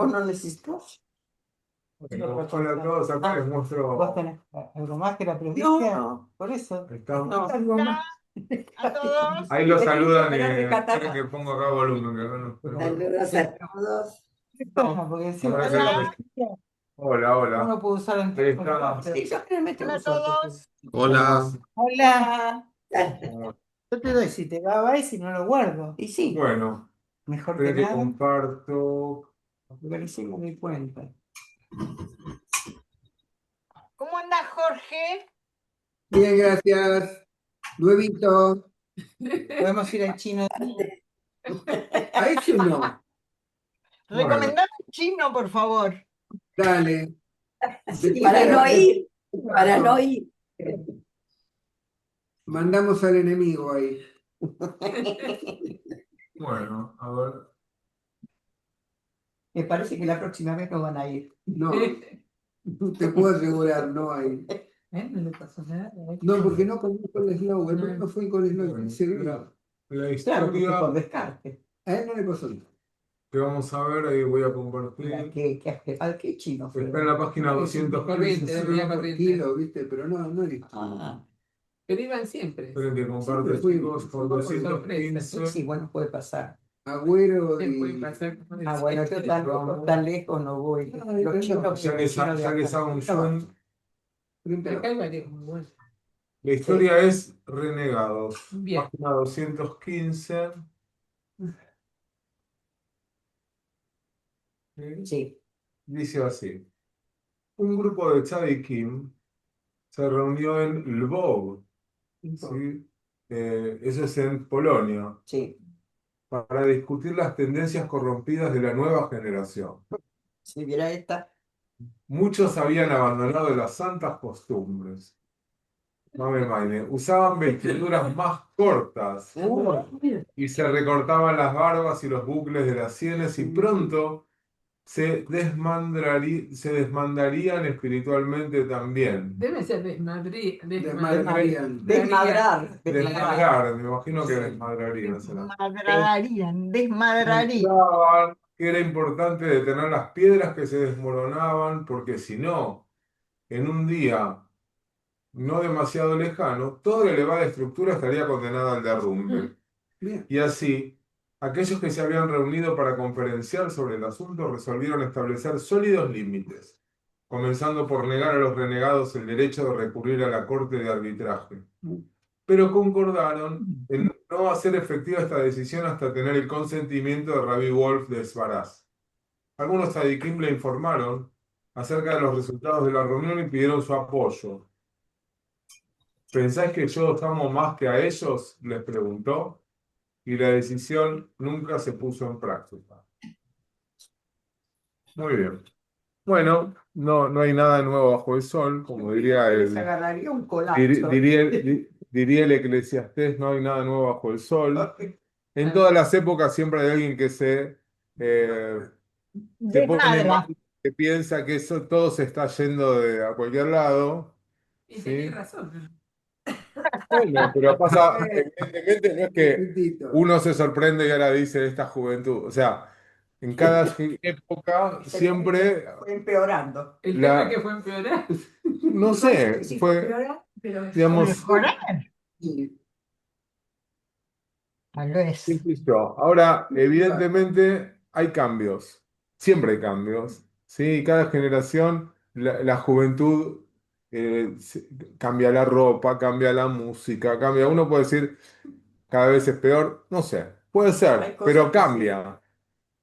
vos no necesitas. Bueno, hola a todos, acá les ¿Vos muestro. tenés algo más que la No, provincia? no, Por eso. Estamos. no. Algo más. A todos. Ahí lo saludan y Esperar de Qatar. esperen que pongo acá volumen, que acá no. Pero bueno. Saludos a todos. No, porque siempre Ahora Hola. Hola, hola. uno puede usar en Ahí está. Sí, yo realmente Hola a uso otro. todos. Hola. Hola. ¿Cómo- Yo te doy, si te va, va y si no lo guardo. Y sí, Bueno, Mejor que esperen que nada. comparto. organicemos mi cuenta. ¿Cómo andás, Jorge? Bien, gracias. Nuevito. Podemos ir al chino. A ese no. Bueno. Recomendame un chino, por favor. Dale. Para no ir, para no ir. Mandamos al enemigo ahí. Bueno, a ver. Me parece que la próxima vez no van a ir. No. Te puedo asegurar, no hay. No le pasó nada. No, porque no conozco el eslogan. No fue con el eslogan. Se La, vio. la Claro, porque historia por descarte. A él no le pasó nada. que vamos a ver, ahí voy a Mira, compartir. qué chino fue. Está en la página Es un 215. solo tranquilo, ¿viste? Pero no listo. Ah, Pero iban siempre. Esperen que comparte, Siempre fui- chicos, por por 215. sí, bueno, puede pasar. Agüero Se puede y. pasar. Ah, bueno, yo tan lejos no voy. Ay, Los chinos Ya que, chinos de ya que acá. sabe un John, Acá hay varios muy buenos. la historia es Renegados. Bien. Página 215. ¿Sí? Sí, Dice así. Un grupo de tzadikim se reunió en Lvov, ¿sí? Eso es en Polonia, sí. para discutir las tendencias corrompidas de la nueva generación. Si viera esta, Muchos habían abandonado las santas costumbres. Mame Maine, usaban vestiduras más cortas y se recortaban las barbas y los bucles de las sienes y pronto se desmandarían espiritualmente también. Debe ser desmadrid. Desmadrían. desmadrar. Desmadrar, me imagino que desmadrarían. será. Desmadrarían. Pensaban que era importante detener las piedras que se desmoronaban, porque si no, en un día no demasiado lejano, toda la elevada estructura estaría condenada al derrumbe. Bien. Y así, aquellos que se habían reunido para conferenciar sobre el asunto resolvieron establecer sólidos límites, comenzando por negar a los renegados el derecho de recurrir a la corte de arbitraje. Pero concordaron en no hacer efectiva esta decisión hasta tener el consentimiento de Rabbi Wolf de Svaraz. Algunos tzadikim le informaron acerca de los resultados de la reunión y pidieron su apoyo. ¿Pensáis que yo os amo más que a ellos? Les preguntó. Y la decisión nunca se puso en práctica. Muy bien. Bueno, no hay nada nuevo bajo el sol, como diría Se agarraría un colapso. diría el Eclesiastés, no hay nada nuevo bajo el sol. En todas las épocas siempre hay alguien que se pone Desmadra. mal, que piensa que eso todo se está yendo a cualquier lado. Y ¿sí? tenés razón. Bueno, pero pasa, evidentemente no es que Chiquitito. uno se sorprende y ahora dice esta juventud. O sea, en cada época siempre, Fue empeorando. El La- tema es que fue empeorar. no sé, Sí, fue, empeorar, pero digamos, Mejorar. sí. Tal vez. qué sé yo. Ahora, evidentemente hay cambios, siempre hay cambios, ¿sí? Cada generación, la juventud cambia la ropa, cambia la música, cambia. Uno puede decir cada vez es peor, no sé, puede Hay ser, cosas pero que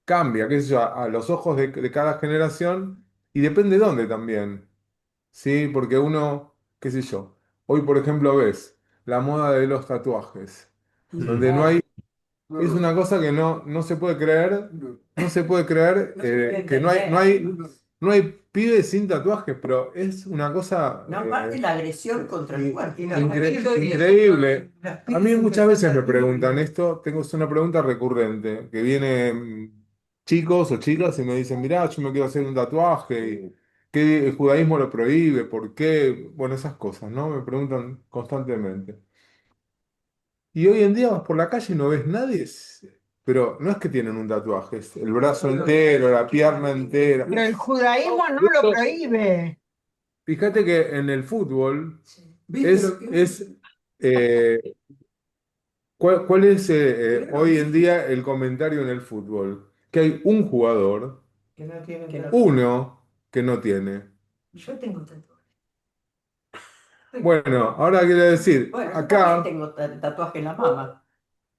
cambia, qué sé yo, a los ojos de cada generación y depende de dónde también, ¿sí? Porque uno, qué sé yo, hoy por ejemplo ves la moda de los tatuajes, donde no hay, es una cosa que no se puede creer, no se puede creer No se puede que entender. no hay pibes sin tatuajes, pero es una cosa No, aparte la agresión contra el cuerpo. increíble. A mí muchas veces me preguntan esto, tengo una pregunta recurrente, que vienen chicos o chicas y me dicen, mirá, yo me quiero hacer un tatuaje, y que el judaísmo lo prohíbe, ¿por qué? Bueno, esas cosas, ¿no? Me preguntan constantemente. Y hoy en día vas por la calle y no ves nadie pero no es que tienen un tatuaje, es el brazo entero, la pierna entera. Pero el judaísmo no lo prohíbe. Fíjate que en el fútbol ¿Viste es, lo que es eh, ¿cuál es hoy en día el comentario en el fútbol? Que hay un jugador, Que no tienen Que no- uno, que no tiene. Yo tengo tatuaje. Bueno, ahora quiero decir, Bueno, yo también acá, tengo tatuaje en la mama.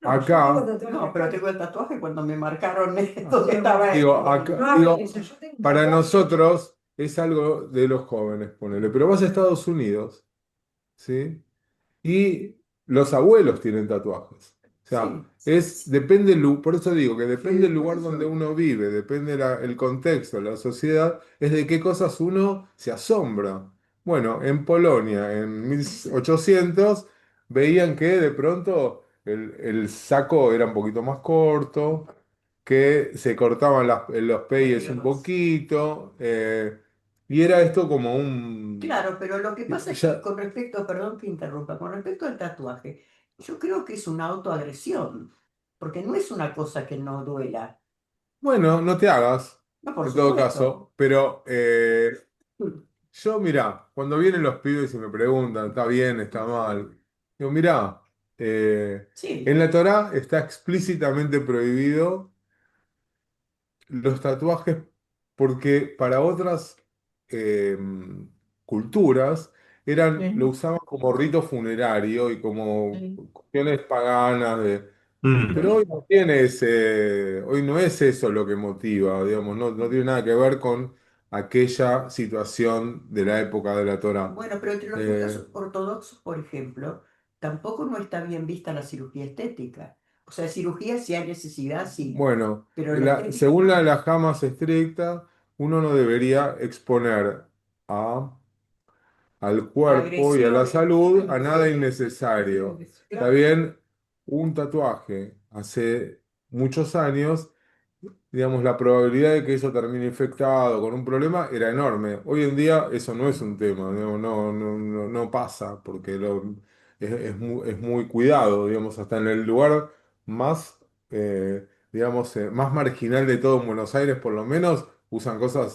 acá, No, pero tengo el tatuaje cuando me marcaron esto que estaba digo, en- acá, No digo, hables de eso, yo tengo un para tatuaje. nosotros es algo de los jóvenes, ponele. Pero vas a Estados Unidos, ¿sí? Y los abuelos tienen tatuajes. O sea, Sí. depende por eso digo que depende del por lugar eso. donde uno vive, depende el contexto, la sociedad, es de qué cosas uno se asombra. Bueno, en Polonia, en 1800, veían que de pronto el saco era un poquito más corto, que se cortaban los peyes un poquito, y era esto como un... Claro, pero lo que pasa es que ya- con respecto, perdón que interrumpa, con respecto al tatuaje, yo creo que es una autoagresión, porque no es una cosa que no duela. Bueno, no te hagas, No, por en todo supuesto. caso, pero yo, mirá, cuando vienen los pibes y me preguntan, ¿está bien, está mal? Digo, mirá, Sí, en la Torá está explícitamente prohibido los tatuajes porque para otras eh, culturas lo Sí, usaban como rito funerario y como sí. cuestiones paganas pero hoy no es eso lo que motiva, digamos, no tiene nada que ver con aquella situación de la época de la Torá. bueno, pero entre los Eh, judíos ortodoxos, por ejemplo, tampoco no está bien vista la cirugía estética. O sea, cirugía si hay necesidad, sí, bueno, pero la estética según no. la más estricta, uno no debería exponer a al cuerpo y a la Agresión. salud a nada innecesario. Está bien, un tatuaje hace muchos años, digamos, la probabilidad de que eso termine infectado con un problema era enorme. Hoy en día eso no es un tema, no pasa porque es muy cuidado, digamos, hasta en el lugar más, digamos, más marginal de todo en Buenos Aires, por lo menos, usan cosas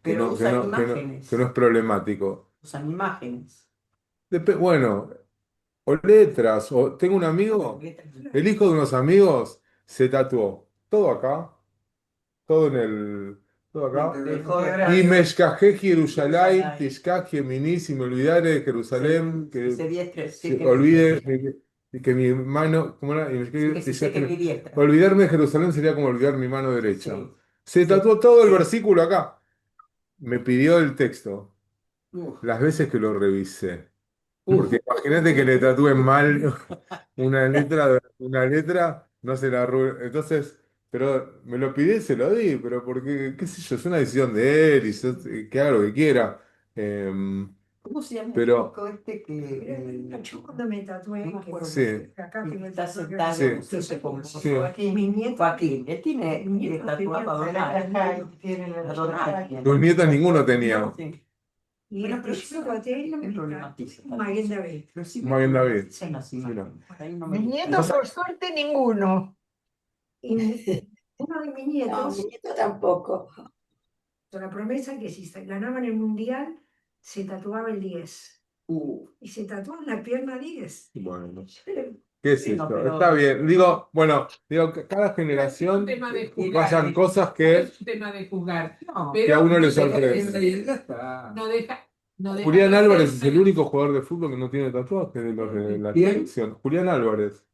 Pero usan que no imágenes, es problemático. usan imágenes. Bueno, o letras, o tengo un amigo, el hijo de unos amigos se tatuó todo acá, todo en el, todo acá. Dejó de Y ver. Meshkajé Jerusalén, Tishkaj Yemini, si me olvidare de Jerusalén, que Se diestra, sí se que olvide que mi mano, ¿cómo era? Y sí que se Tishkaj seque mi diestra. olvidarme de Jerusalén sería como olvidar mi mano derecha. Sí. Se Sí. tatuó todo el versículo acá. Me pidió el texto, Uf, las veces que lo revisé. Porque imagínate que le tatúen mal una letra, no se la entonces, pero me lo pidí y se lo di, pero porque, qué sé yo, es una decisión de él y que haga lo que quiera. ¿Cómo se llama el Pero, chico este que Yo cuando me tatué, no me que acuerdo. sí, acá tengo el Está tatuaje, sentado, sí, no sé cómo. sí. mi nieto, Joaquín, él tiene mi nieto tatuado a tenía Donald. Tienen A Donald. Tus nietos ninguno tenía. Sí. y Bueno, el pero yo yo tatué no me problematiza. Maguen David. Pero sí Maguen David. problematizan las imágenes. Ahí no me Mis gusta. nietos, por suerte, ninguno. Y uno de mis No, nietos, mi nieto tampoco. con la promesa que si ganaban el mundial, se tatuaba el 10. Y se tatuó en la pierna 10. Bueno, Pero qué es Sí, no, esto, pero- está bien. Digo, bueno, digo, que cada Es generación un tema de juzgar. pasan cosas No que, es un tema de juzgar. No, que a uno le no deja de sorprende. ser- ya está. No deja, no deja Julián de Álvarez ser es el único jugador de fútbol que no tiene tatuaje de los de la ¿Quién? selección. Julián Álvarez.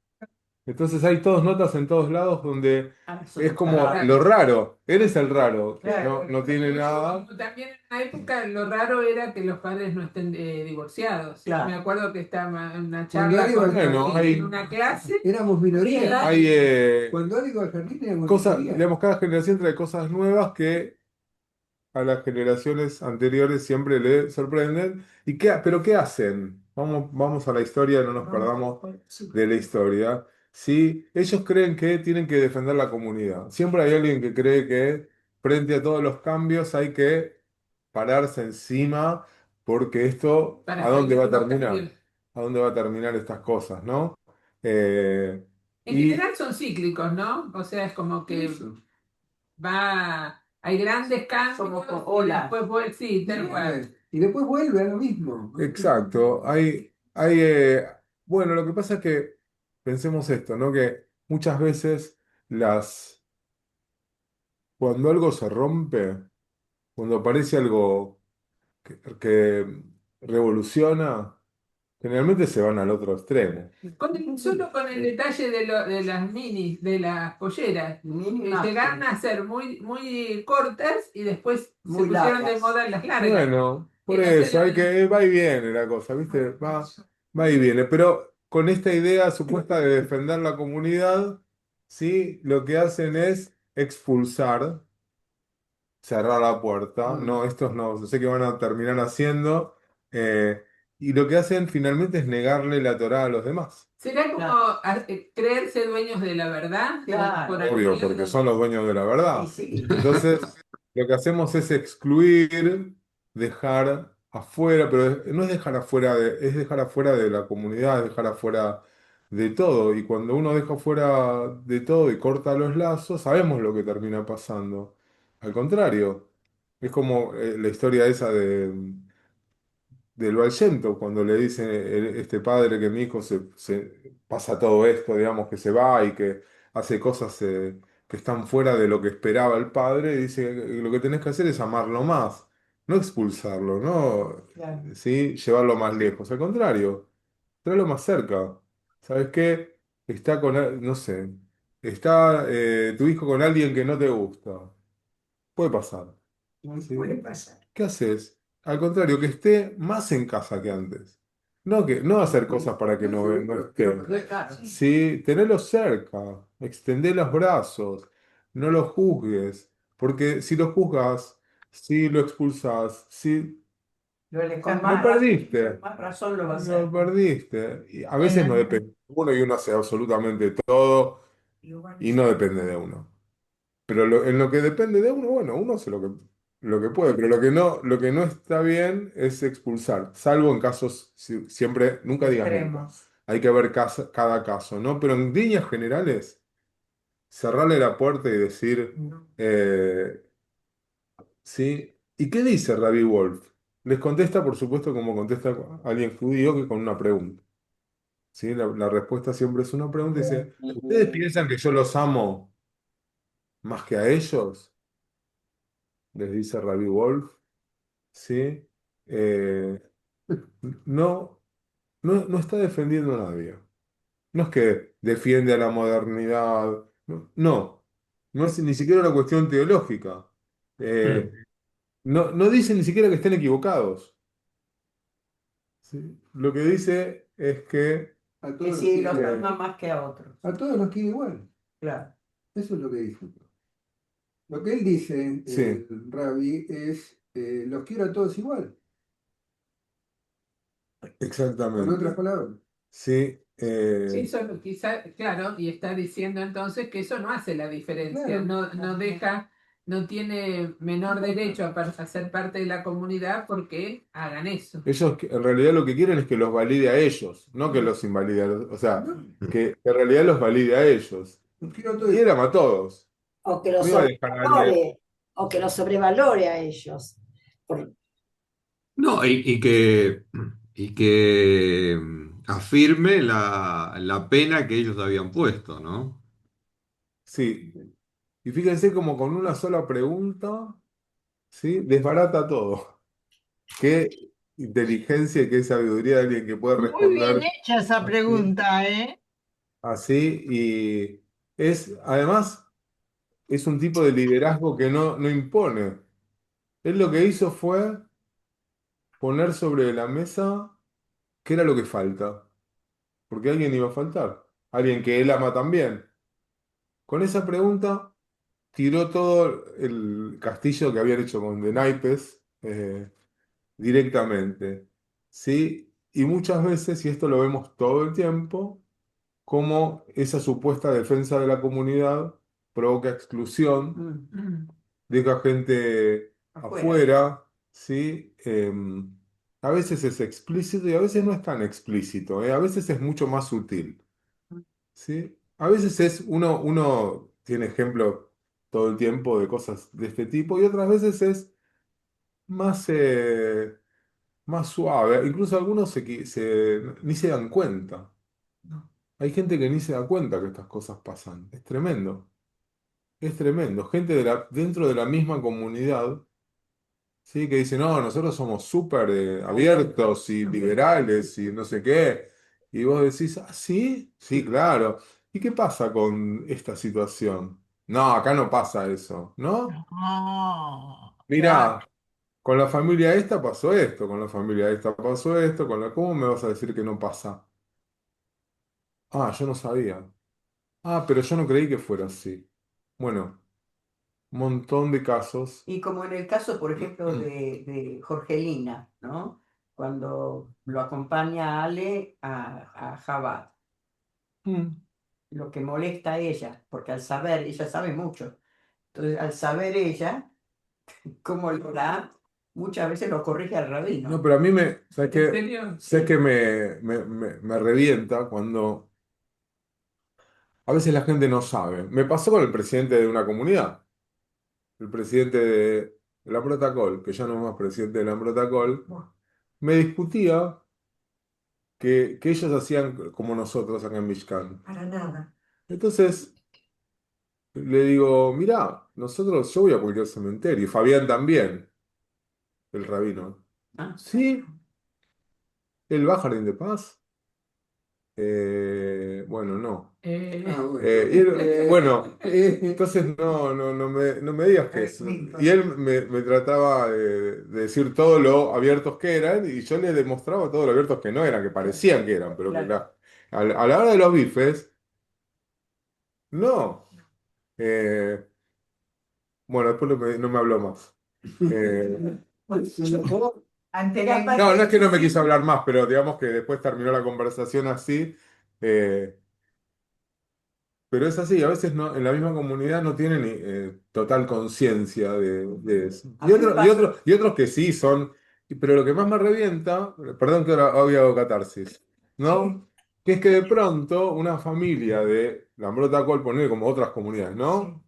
Entonces hay todas notas en todos lados donde ah, eso es no como está raro. lo raro. Él es el raro, que Claro. no tiene nada. Como también en una época lo raro era que los padres no estén divorciados. Claro. Me acuerdo que estaba en una Cuando charla algo con al mi Bueno, abuela hay- en una clase. Éramos minoría. Hay Cuando algo al jardín éramos cosas, minoría. digamos, cada generación trae cosas nuevas que a las generaciones anteriores siempre le sorprenden. ¿Pero qué hacen? Vamos a la historia, no nos perdamos de la historia. ¿Sí? Ellos creen que tienen que defender la comunidad. Siempre hay alguien que cree que frente a todos los cambios hay que pararse encima porque esto, Para ¿a dónde va a seguir terminar? también. ¿A dónde va a terminar estas cosas, no? Eh, En Y general son cíclicos, ¿no? O sea, es como que eso. hay grandes cambios Somos como y olas. después, sí, tal cual. Y después vuelve a lo mismo. Exacto. Bueno, lo que pasa es que pensemos esto, ¿no? Que muchas veces cuando algo se rompe, cuando aparece algo que revoluciona, generalmente se van al otro extremo. Solo con el detalle de las minis, de las polleras, Mini llegaron máscara, a ser muy, muy cortas y después se muy pusieron de largas. moda las largas. Bueno, por Entonces, eso va y viene la cosa, ¿viste? Va y viene. Pero con esta idea supuesta de defender la comunidad, ¿sí? Lo que hacen es expulsar, cerrar la puerta. No, estos no sé qué van a terminar haciendo. eh, y lo que hacen finalmente es negarle la Torá a los demás. ¿será como Claro. creerse dueños de la verdad? Claro. Por Obvio, algún porque lado. son los dueños de la Y verdad. sí, Entonces, lo que hacemos es excluir, dejar afuera, pero no es dejar afuera es dejar afuera de la comunidad, es dejar afuera de todo. Y cuando uno deja afuera de todo y corta los lazos, sabemos lo que termina pasando. Al contrario, es como la historia esa del Vallecento, cuando le dice este padre que mi hijo se pasa todo esto, digamos, que se va y que hace cosas que están fuera de lo que esperaba el padre, y dice que lo que tenés que hacer es amarlo más, no expulsarlo, no, claro. ¿sí? Llevarlo más lejos, al contrario, tráelo más cerca. ¿Sabes qué? Está no sé, está tu hijo con alguien que no te gusta, puede pasar. ¿Sí? Puede pasar. ¿Qué haces? Al contrario, que esté más en casa que antes. No hacer cosas para que no esté. Claro. Sí, tenerlo cerca, extender los brazos, no lo juzgues, porque si lo juzgas, si lo expulsas, si Lo alejas lo más, perdiste, más razón lo va a lo hacer. perdiste. Y a veces no depende de uno y uno hace absolutamente todo Igual y no depende de uno. Pero en lo que depende de uno, bueno, uno hace lo que puede, pero lo que no está bien es expulsar, salvo en casos, siempre, nunca digas nunca. Extremos. Hay que ver cada caso, ¿no? Pero en líneas generales, cerrarle la puerta y decir, ¿sí? ¿Y qué dice Rabbi Wolf? Les contesta, por supuesto, como contesta alguien judío, que con una pregunta. ¿Sí? La respuesta siempre es una pregunta. Dice, ¿ustedes piensan que yo los amo más que a ellos? Les dice Rabbi Wolf. ¿Sí? Eh, no, no está defendiendo a nadie. No es que defiende a la modernidad. No es ni siquiera una cuestión teológica. Eh, no dice ni siquiera que estén equivocados. ¿Sí? Lo que dice es que A Que todos los sí, quiere los igual. ama más que a otros. A todos los quiere igual. Claro. Eso es lo que dice. Lo que él dice, sí, el rabbi, es los quiero a todos igual. Con otras exactamente. palabras. Sí, Sí, eso quizá, claro, y está diciendo entonces que eso no hace la diferencia, Claro. no deja, no tiene menor derecho a ser parte de la comunidad porque hagan eso. ellos en realidad lo que quieren es que los valide a ellos, no que los invalide. O sea, que en realidad los valide a ellos. Los quiero a todos Y igual. él ama a todos. O que lo No iba a dejar a alguien. sobrevalore, o que lo sobrevalore a ellos. Por- No, y que afirme la pena que ellos habían puesto, ¿no? Sí. Y fíjense como con una sola pregunta, ¿sí? Desbarata todo. Qué inteligencia y qué sabiduría de alguien que puede Muy bien responder hecha esa así. pregunta, ¿eh? Así. Y además, es un tipo de liderazgo que no impone. Él lo que hizo fue poner sobre la mesa qué era lo que falta. Porque alguien iba a faltar. Alguien que él ama también. Con esa pregunta tiró todo el castillo que habían hecho con de naipes directamente. ¿Sí? Y muchas veces, y esto lo vemos todo el tiempo, cómo esa supuesta defensa de la comunidad provoca exclusión, Mm. deja gente Afuera. afuera, ¿sí? A veces es explícito y a veces no es tan explícito, a veces es mucho más sutil, ¿sí? a veces uno tiene ejemplos todo el tiempo de cosas de este tipo y otras veces es más, más suave. Incluso algunos ni se dan cuenta. Hay gente que ni se da cuenta que estas cosas pasan. Es tremendo. Es tremendo. Gente dentro de la misma comunidad, ¿sí? Que dice, no, nosotros somos súper abiertos y liberales y no sé qué. Y vos decís, ah, sí, sí, claro. ¿Y qué pasa con esta situación? No, acá no pasa eso, ¿no? No, claro. Mirá, con la familia esta pasó esto, con la familia esta pasó esto, ¿cómo me vas a decir que no pasa? Ah, yo no sabía. Ah, pero yo no creí que fuera así. Bueno, un montón de casos. Y como en el caso, por ejemplo, de Jorgelina, ¿no? Cuando lo acompaña Ale a Jabad, Mm. lo que molesta a ella, porque al saber, ella sabe mucho, entonces al saber ella, cómo lo da, muchas veces lo corrige al No, rabino. pero a mí ¿sabes ¿En qué? serio? ¿Sabes qué me revienta cuando a veces la gente no sabe? Me pasó con el presidente de una comunidad, el presidente de la Protocol, que ya no es más presidente de la Protocol, me discutía que ellos hacían como nosotros acá en Mishkan. Para nada. Entonces le digo, mirá, yo voy a cualquier cementerio, y Fabián también, el rabino. Ah, Sí, él va a Jardín de Paz. Bueno, no. Ah, bueno. Bueno, entonces no me digas que eso. Y él me trataba de decir todo lo abiertos que eran y yo le demostraba todo lo abiertos que no eran, que parecían que eran, pero que claro. a la hora de los bifes, no. Eh, bueno, después no me habló más. Eh, Ante no, no es que no me quiso hablar más, pero digamos que después terminó la conversación así. eh, Pero es así, a veces no, en la misma comunidad no tienen total conciencia de eso. A mí me pasa. Y otros que sí son, pero lo que más me revienta, perdón que ahora hoy hago catarsis, ¿no? Que es que de pronto una familia de Lambrota Col, poner como otras comunidades, ¿no?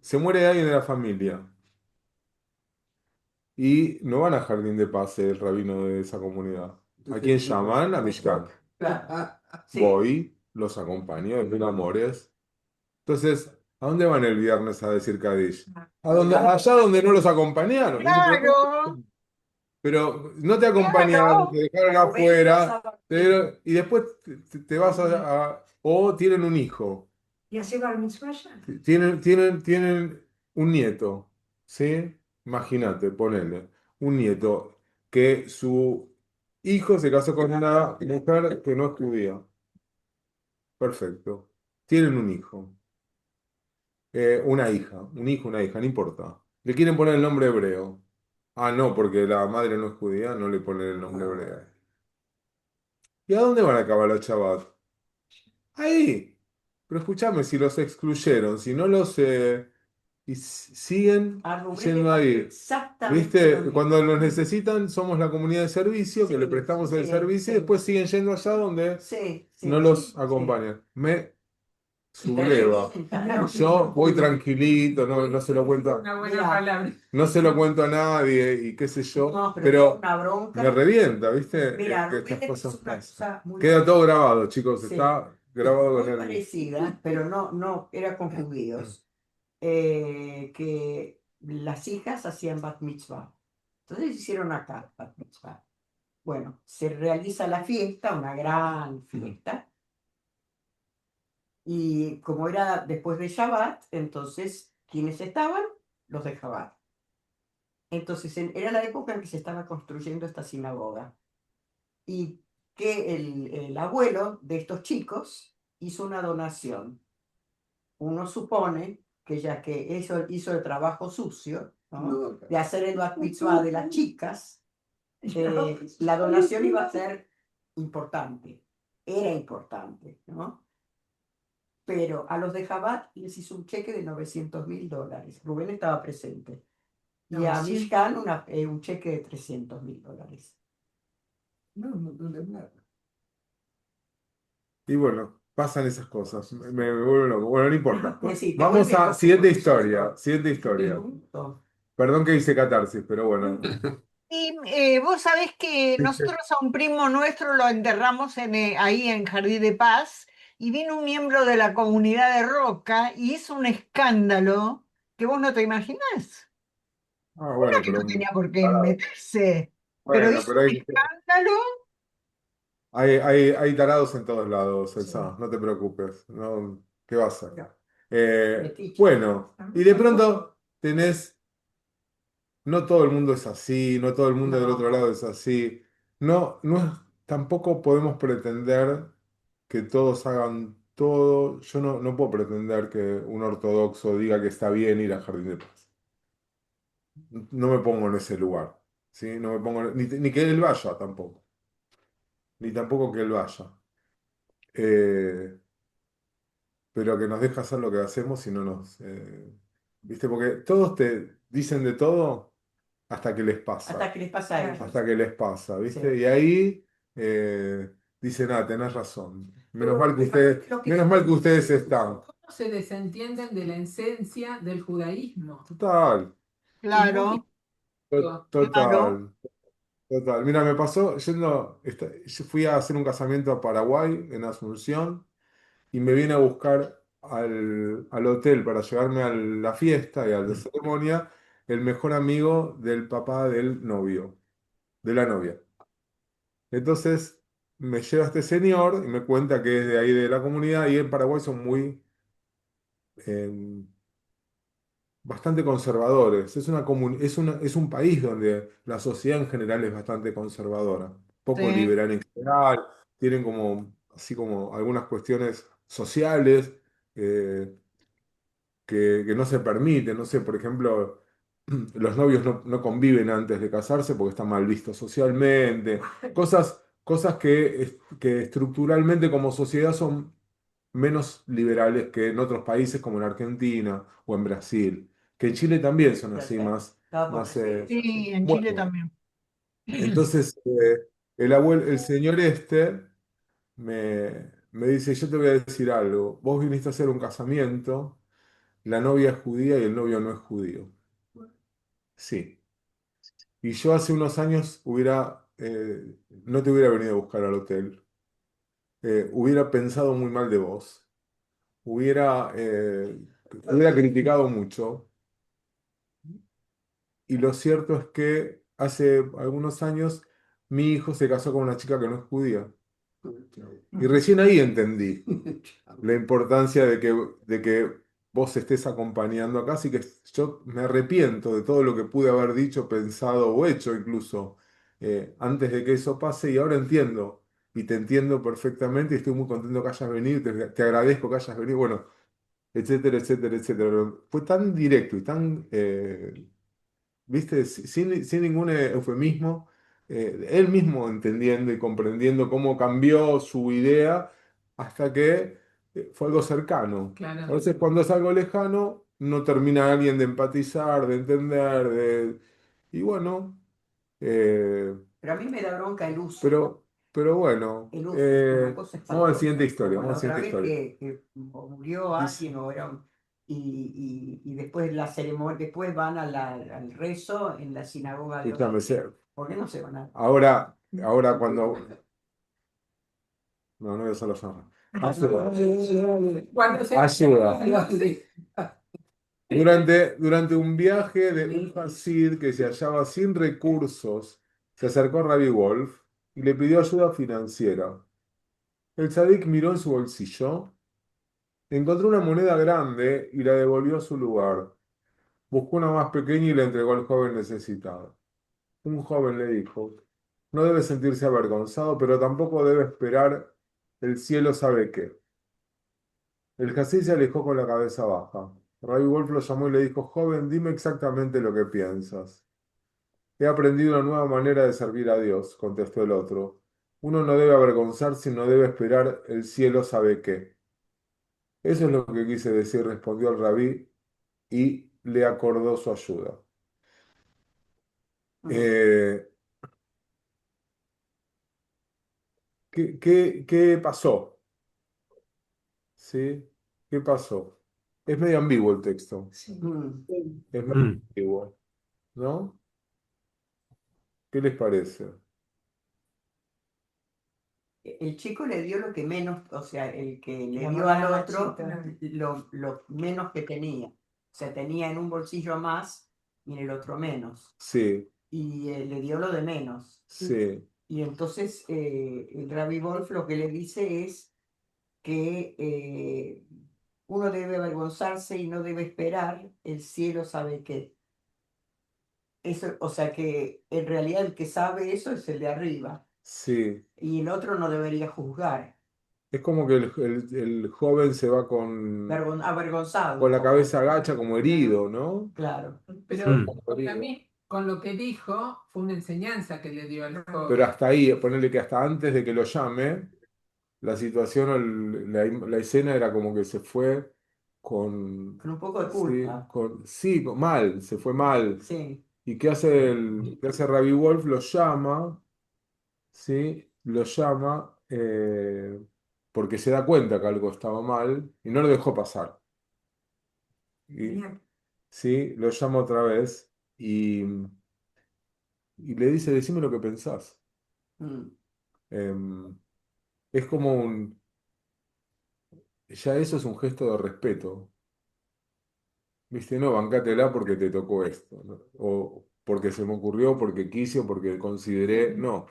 Se muere alguien de la familia y no van a Jardín de Paz el rabino de esa comunidad. ¿A quién llaman? A Mishkan. Claro, sí. Voy, los acompaño, es mil amores. Entonces, ¿a dónde van el viernes a decir Kadish? Allá donde no los acompañaron. Y dice, Claro, pero no te acompañaron, claro. te dejaron afuera, y después te vas o tienen un hijo, ¿Y hace bar mitzvah ya? tienen un nieto, ¿sí? Imagínate, ponele, un nieto, que su hijo se casó con una mujer que no es judía. Perfecto. Tienen un hijo. Una hija, un hijo, una hija, no importa. Le quieren poner el nombre hebreo. Ah, no, porque la madre no es judía, no le ponen el nombre hebreo. ¿Y a dónde van a acabar los Shabbat? Ahí. Pero escúchame, si los excluyeron, si no los... y siguen A Rubén le yendo pasa ahí. exactamente lo ¿Viste? mismo. Cuando los necesitan, somos la comunidad de servicio, que le Sí, prestamos el sí, servicio y sí. después siguen yendo allá donde Sí, no sí, los sí. acompañan. Me Y te subleva. revientan. Yo voy tranquilito, no se lo cuento, Una buena Mira, palabra. no se lo cuento a nadie y qué sé yo, no, pero pero una me bronca. revienta, ¿viste? Mira, Que Rubén estas le cosas pasó una pasan. cosa muy Queda todo grabado, chicos, sí, está grabado muy con él. parecida, pero no, era con judíos, que las hijas hacían bat mitzvah. Entonces hicieron acá bat mitzvah. Bueno, se realiza la fiesta, una gran fiesta, y como era después de Shabbat, entonces, ¿quiénes estaban? Los de Shabbat. Entonces, era la época en que se estaba construyendo esta sinagoga. Y que el abuelo de estos chicos hizo una donación. Uno supone que ya que eso hizo el trabajo sucio, ¿no? De hacer el bat mitzvah de las chicas, la donación iba a ser importante, era importante, ¿no? Pero a los de Jabat les hizo un cheque de $900.000. Rubén estaba presente. Y a 900. Mishkan un cheque de $300.000. No, un montón de plata. Y bueno, pasan esas cosas. Me vuelvo loco. Bueno, no importa. Sí, te Vamos vuelve a loco siguiente porque sos historia. Siguiente un historia. bruto. Perdón que hice catarsis, pero bueno. Y vos sabés que nosotros a un primo nuestro lo enterramos ahí en Jardín de Paz y vino un miembro de la comunidad de Roca y hizo un escándalo que vos no te imaginás. Ah, Uno bueno, que no pero tenía por qué tarado. meterse, pero Bueno, hizo pero un escándalo. hay tarados en todos lados, Sí. Elsa, no te preocupes. No, ¿qué va a ser? No, metiche. Bueno, y de pronto tenés, no todo el mundo es así, no todo el mundo del otro lado No, es así. No, tampoco podemos pretender que todos hagan todo. Yo no puedo pretender que un ortodoxo diga que está bien ir a Jardín de Paz. No me pongo en ese lugar, ¿sí? No me pongo, ni que él vaya tampoco, ni tampoco que él vaya. Eh, pero que nos deja hacer lo que hacemos y no nos... ¿viste? Porque todos te dicen de todo hasta que les hasta pasa, que les pasa a ellos. hasta que les pasa, ¿viste? Sí. Y ahí dicen, ah, tenés razón. Menos mal que Lo que menos mal que ustedes están. ¿Cómo se desentienden de la esencia del judaísmo? Total, Y no Claro, claro. total, total. Mira, me pasó yo fui a hacer un casamiento a Paraguay, en Asunción, y me vine a buscar al hotel para llevarme a la fiesta y a la ceremonia el mejor amigo del papá del novio, de la novia. Entonces me lleva este señor y me cuenta que es de ahí de la comunidad y en Paraguay son muy, eh, bastante conservadores. Es un país donde la sociedad en general es bastante conservadora, poco Sí. liberal en general, tienen como, así como algunas cuestiones sociales. eh, que no se permite, no sé, por ejemplo, los novios no conviven antes de casarse porque está mal visto socialmente, cosas que estructuralmente como sociedad son menos liberales que en otros países como en Argentina o en Brasil, que en Chile también son así Perfecto. más, Estaba por más decir eso, Sí, sí. en Chile bueno. también. Entonces, el señor me dice, yo te voy a decir algo, vos viniste a hacer un casamiento. La novia es judía y el novio no es judío. Sí. Y yo hace unos años no te hubiera venido a buscar al hotel. Hubiera pensado muy mal de vos. Hubiera criticado mucho. Y lo cierto es que hace algunos años mi hijo se casó con una chica que no es judía. Y recién ahí entendí la importancia de que vos estés acompañando acá. Así que yo me arrepiento de todo lo que pude haber dicho, pensado o hecho incluso antes de que eso pase y ahora entiendo y te entiendo perfectamente y estoy muy contento que hayas venido, te agradezco que hayas venido, bueno, etcétera, etcétera, etcétera. Pero fue tan directo y tan ¿viste? Sin ningún eufemismo, él mismo entendiendo y comprendiendo cómo cambió su idea hasta que fue algo cercano. A Claro. veces cuando es algo lejano, no termina alguien de empatizar, de entender, y bueno, eh, Pero a mí me da bronca el uso. pero bueno, El uso es una cosa vamos a la espantosa. siguiente historia, Como vamos la a la otra siguiente vez historia. que murió Dice, alguien o era y después la ceremonia, después van al rezo en la sinagoga de escúchame, otro. ¿Por qué no se van a...? ahora cuando... No, no voy a hacer los ojos. Cuando se... Ayuda. Durante un viaje de un Hasid que se hallaba sin recursos, se acercó a Rabbi Wolf y le pidió ayuda financiera. El tzadik miró en su bolsillo, encontró una moneda grande y la devolvió a su lugar. Buscó una más pequeña y la entregó al joven necesitado. Un joven le dijo, no debe sentirse avergonzado, pero tampoco debe esperar el cielo sabe qué. El Hasid se alejó con la cabeza baja. Rabbi Wolf lo llamó y le dijo, joven, dime exactamente lo que piensas. He aprendido una nueva manera de servir a Dios, contestó el otro. Uno no debe avergonzarse, no debe esperar el cielo sabe qué. Eso es lo que quise decir, respondió el rabí y le acordó su ayuda. Eh, ¿qué pasó? ¿sí? ¿Qué pasó? Es medio ambiguo el texto, Sí. Mm. es medio Mm. ambiguo, ¿no? ¿Qué les parece? El chico le dio lo que menos, o sea, el que le La dio al mala otro machita. lo menos que tenía. O sea, tenía en un bolsillo más y en el otro menos. Sí, Y le dio lo de menos. sí, Y entonces el Rabbi Wolf lo que le dice es que uno debe avergonzarse y no debe esperar, el cielo sabe que. Eso, o sea que en realidad el que sabe eso es el de arriba sí. y el otro no debería juzgar, Es como que el joven se va avergonzado con un la poco, cabeza agacha como herido, ¿no? claro. Pero Mm. para mí, con lo que dijo, fue una enseñanza que le dio al Pero joven. hasta ahí, ponerle que hasta antes de que lo llame, la situación, la escena era como que se fue con, Con un poco de sí, culpa, mal, se fue mal. sí. ¿Y qué hace Rabbi Wolf? Lo llama, ¿sí? Lo llama porque se da cuenta que algo estaba mal y no lo dejó pasar. Y, Tenía- ¿sí? Lo llama otra vez y le dice, decime lo que pensás. Mm. Em, es como ya eso es un gesto de respeto. ¿Viste? No, bancátela porque te tocó esto, ¿no? O porque se me ocurrió, porque quise, o porque consideré. No,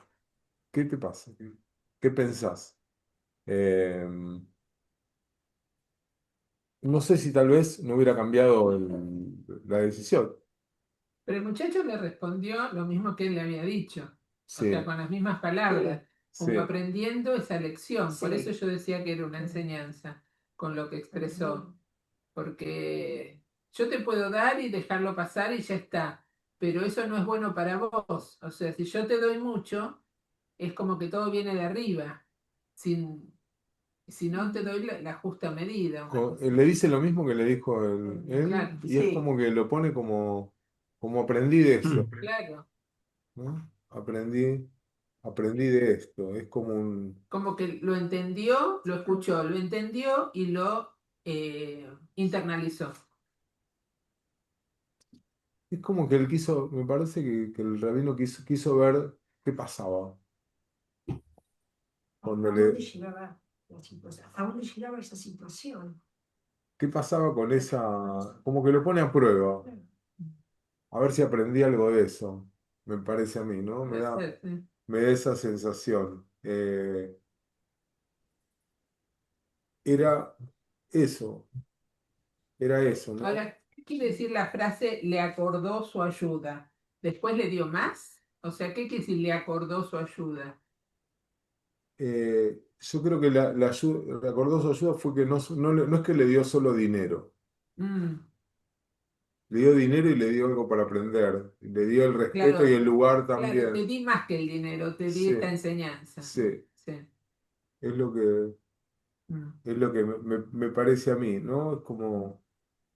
¿qué te pasa? ¿Qué pensás? No sé si tal vez no hubiera cambiado la decisión. Pero el muchacho le respondió lo mismo que él le había dicho, o sea, Sí, con las mismas palabras, como sí. aprendiendo esa lección. Por eso Sí, yo decía que era una enseñanza con lo que expresó, porque yo te puedo dar y dejarlo pasar y ya está, pero eso no es bueno para vos. O sea, si yo te doy mucho, es como que todo viene de arriba, sin, si no te doy la justa medida, una cosa Le así. dice lo mismo que le dijo él, Claro, y es sí. como que lo pone como aprendí de esto, Mm. claro. ¿no? Aprendí de esto. Es como Como que lo entendió, lo escuchó, lo entendió y lo internalizó. es como que él quiso, me parece que el rabino quiso ver qué pasaba cuando ¿A dónde llegaba la situación? ¿A dónde llegaba esa situación? qué pasaba con como que lo pone a prueba, a ver si aprendí algo de eso, me parece a mí, ¿no? Puede ser, sí. Me da esa sensación. Era eso, era eso, ¿no? Ahora, ¿qué quiere decir la frase le acordó su ayuda? ¿Después le dio más? O sea, ¿qué quiere decir le acordó su ayuda? Yo creo que la ayuda, recordó su ayuda fue que no es que le dio solo dinero, Mm, le dio dinero y le dio algo para aprender, le dio el respeto y claro, el lugar claro, te también. di más que el dinero, te di Sí, esta enseñanza. sí, Sí. es lo que, Mm. es lo que me parece a mí, ¿no? Es como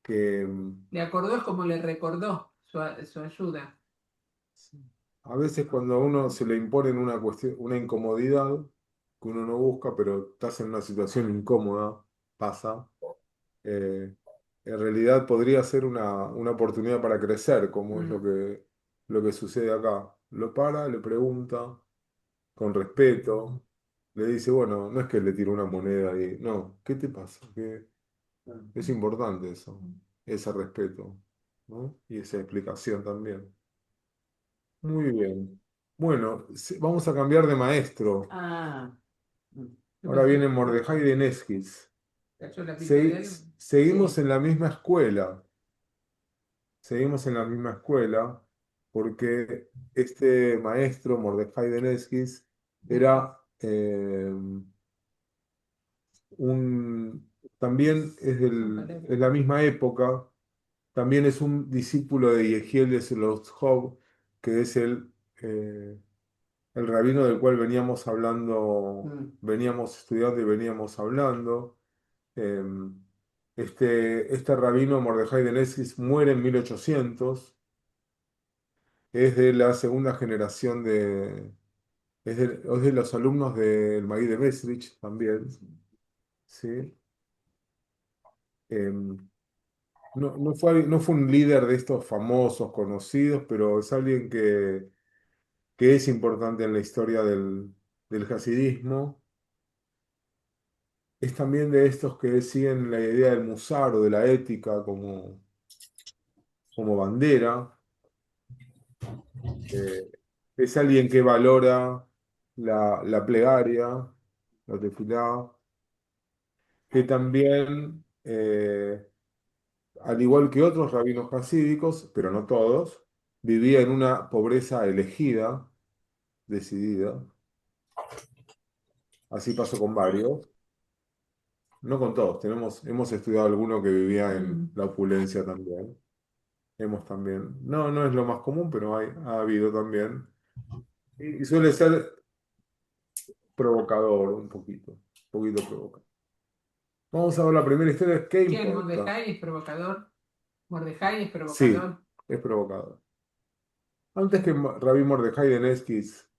que Le acordó es como le recordó su ayuda. a veces cuando a uno se le impone una cuestión, una incomodidad que uno no busca, pero estás en una situación incómoda, pasa. eh, en realidad podría ser una oportunidad para crecer, como es Mm. lo que sucede acá. Lo para, le pregunta con respeto, le dice, bueno, no es que le tiró una moneda y, no, ¿qué te pasa? Es importante eso, ese respeto, ¿no? Y esa explicación también. Muy bien. Bueno, vamos a cambiar de maestro. Ah, mm. ¿Qué Ahora pasó? viene Mordejai de Neskis. ¿Cachó la pita de algo? Seguimos Sí. en la misma escuela. Seguimos en la misma escuela porque este maestro, Mordejai de Neskis, era también es la misma época, también es un discípulo de Yehiel de Siloshof, que es el rabino del cual Mm. veníamos estudiando y veníamos hablando. Eh, este rabino Mordejai de Neskis muere en 1800. Es de la segunda generación es de los alumnos del Maguí de Mesrich también, ¿sí? no fue un líder de estos famosos, conocidos, pero es alguien que es importante en la historia del hasidismo. Es también de estos que siguen la idea del musar o de la ética como bandera. Eh, es alguien que valora la plegaria, la tefilá, que también, al igual que otros rabinos hasídicos, pero no todos, vivía en una pobreza elegida, decidida. Así pasó con varios, no con todos. Hemos estudiado alguno que vivía en la opulencia también. Hemos también. No, no es lo más común, pero ha habido también. Y suele ser provocador un poquito provocador. Vamos a ver la primera historia, ¿qué ¿Quién? importa? ¿Mordejai es provocador? ¿Mordejai es Sí, provocador? es provocador. Antes que Rabí Mordejai de Neskis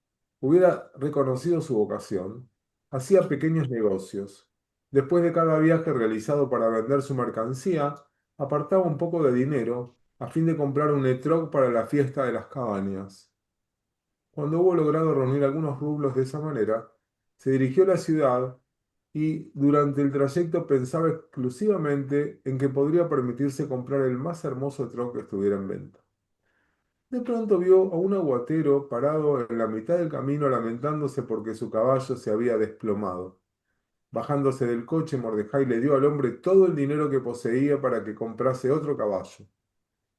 hubiera reconocido su vocación, hacía pequeños negocios. Después de cada viaje realizado para vender su mercancía, apartaba un poco de dinero a fin de comprar un etrog para la fiesta de las cabañas. Cuando hubo logrado reunir algunos rublos de esa manera, se dirigió a la ciudad y durante el trayecto pensaba exclusivamente en que podría permitirse comprar el más hermoso etrog que estuviera en venta. De pronto vio a un aguatero parado en la mitad del camino lamentándose porque su caballo se había desplomado. Bajándose del coche, Mordejai le dio al hombre todo el dinero que poseía para que comprase otro caballo.